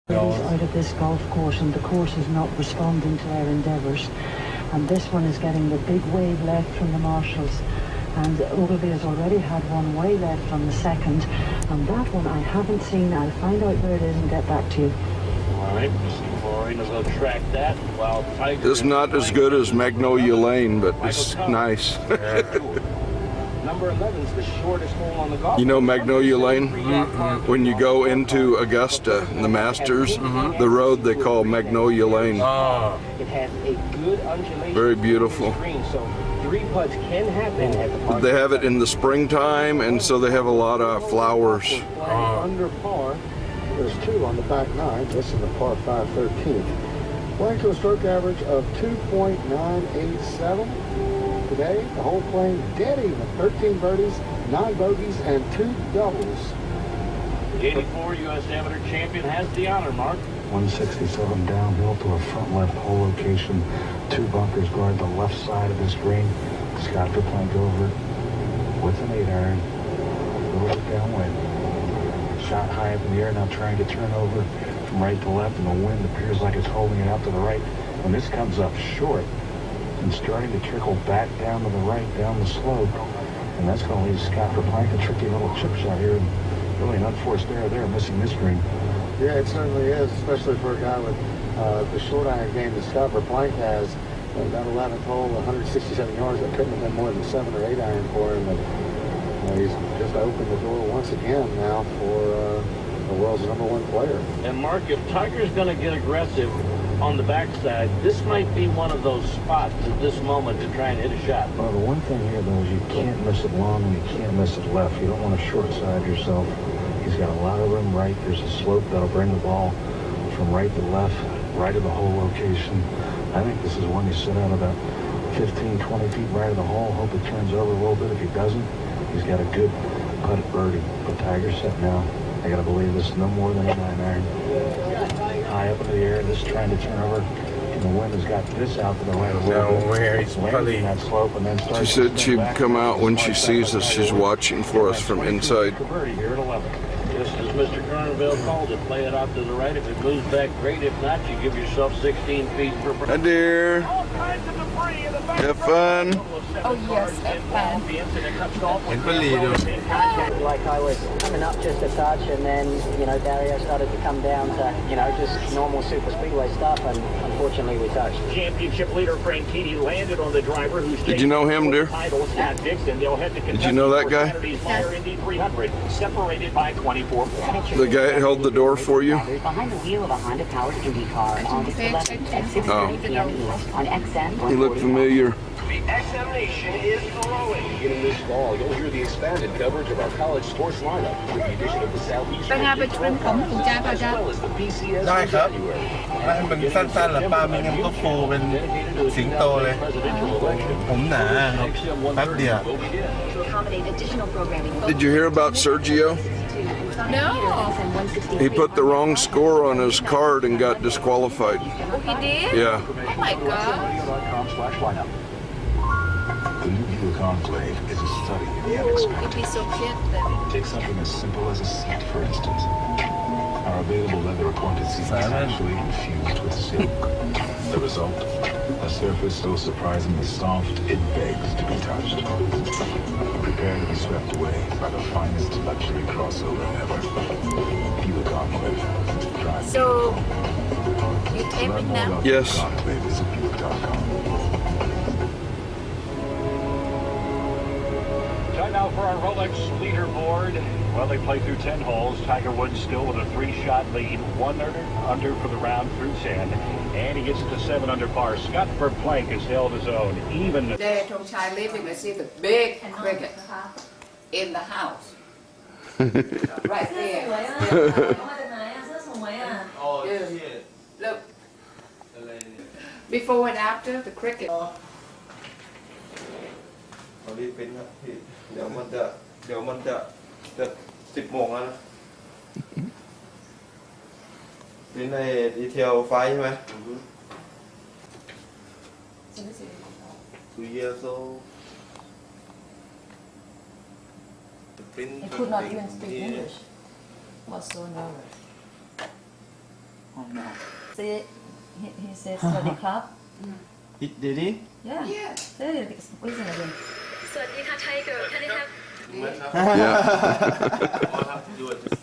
Out of this golf course, and the course is not responding to our endeavours. And this one is getting the big wave left from the marshals. And Ogilvy has already had one way left on the second. And that one I haven't seen. I'll find out where it is and get back to you. All right, Mr. Florina will track that while Tiger... It's not as good as Magnolia Lane, but it's nice. Number 11 is the shortest hole on the golf. You know Magnolia Lane? When you go into Augusta, the Masters, the road they call Magnolia Lane. It has a good undulation. Very beautiful. So 3 putts can happen at the park. They have it in the springtime, and so they have a lot of flowers. Under par, there's 2 on the back 9. This is the par 5 13th. Playing to a stroke average of 2.987. Today, the hole playing dead even. 13 birdies, 9 bogeys, and 2 doubles. The 84 U.S. Amateur Champion has the honor, Mark. 167 downhill to a front left hole location. 2 bunkers guard the left side of this green. Scott Verplank over it with an 8-iron. A little downwind. Shot high up in the air, now trying to turn over from right to left, and the wind appears like it's holding it out to the right. When this comes up short and starting to trickle back down to the right, down the slope, and that's going to leave Scott Verplank a tricky little chip shot here, and really an unforced error there, missing this green. Yeah, it certainly is, especially for a guy with the short iron game that Scott Verplank has. That 11th hole, 167 yards, that couldn't have been more than 7 or 8 iron for him. But he's just opened the door once again now for the world's #1 player. And Mark, if Tiger's going to get aggressive on the backside, this might be one of those spots at this moment to try and hit a shot. Well, the one thing here, though, is you can't miss it long and you can't miss it left. You don't want to short side yourself. He's got a lot of room right. There's a slope that'll bring the ball from right to left, right of the hole location. I think this is one you sit out about 15, 20 feet right of the hole. Hope it turns over a little bit. If he doesn't, he's got a good putt at birdie. But Tiger's set now. I got to believe this is no more than a 9-iron. High up in the air, this trying to turn over. And the wind has got this out to the right a little bit. Where he's probably that slope and then She said she'd come out when she sees us. She's watching for us from inside. Here at 11. Just as Mr. Carnevale called it, play it out to the right. If it moves back, great. If not, you give yourself 16 feet per... Hi, dear. Have fun. Oh, yes, have fun. Like I was coming up just a touch, and then, Dario started to come down to, just normal super speedway stuff, and unfortunately we touched. Championship leader Frank Keaty landed on the driver who's... Did you know him, dear? Did you know that guy? Separated by 24 points. The guy that held the door for you? Behind the wheel of a Honda powered duty car on August 11th at 6:30 p.m. East on XM. He looked familiar. The XM Nation is throwing. Beginning this fall, you'll hear the expanded coverage of our college sports lineup with the addition of the Southeast ไปงานประชุมของคุณจ้าป่ะจ๊ะ as well as the PCS ได้ครับ January. ให้มันสั้นๆหรือป้าไม่งั้นก็ฟูเป็นสิงโตเลย ผมหนาครับแป๊บเดียว To accommodate additional programming. Did you hear about Sergio? No. He put the wrong score on his card and got disqualified. Oh, he did? Yeah. Oh my God. The new Buick Enclave is a study in the It'd unexpected. be so cute then. Take something as simple as a seat, for instance. Our available leather-appointed seat is actually infused with silk. The result? A surface so surprisingly soft, it begs to be touched. Prepare to be swept away by the finest luxury crossover ever. Buick Enclave. Drive. So, you taping now? Yes. Enclave is at Buick.com. Time now for our Rolex leaderboard. Well, they play through 10 holes. Tiger Woods still with a 3-shot lead. 1 under for the round through 10. And he gets it to 7 under par. Scott Verplank has held his own. Even... There, Tongchai living, I see the big cricket in the house. Right there. Look. Before and after the cricket. รีบเป็นครับพี่เดี๋ยวมันจะ10 โมงแล้วนะนี่ในดีเทลไฟใช่ไหม 2 years old I could not even speak English. Was so nervous. Oh no. See, he says study club. Did he? Yeah. Yes. See, it's squeezing again. สวัสดีค่ะ Tiger. Can I have Yeah. I'll have to do it just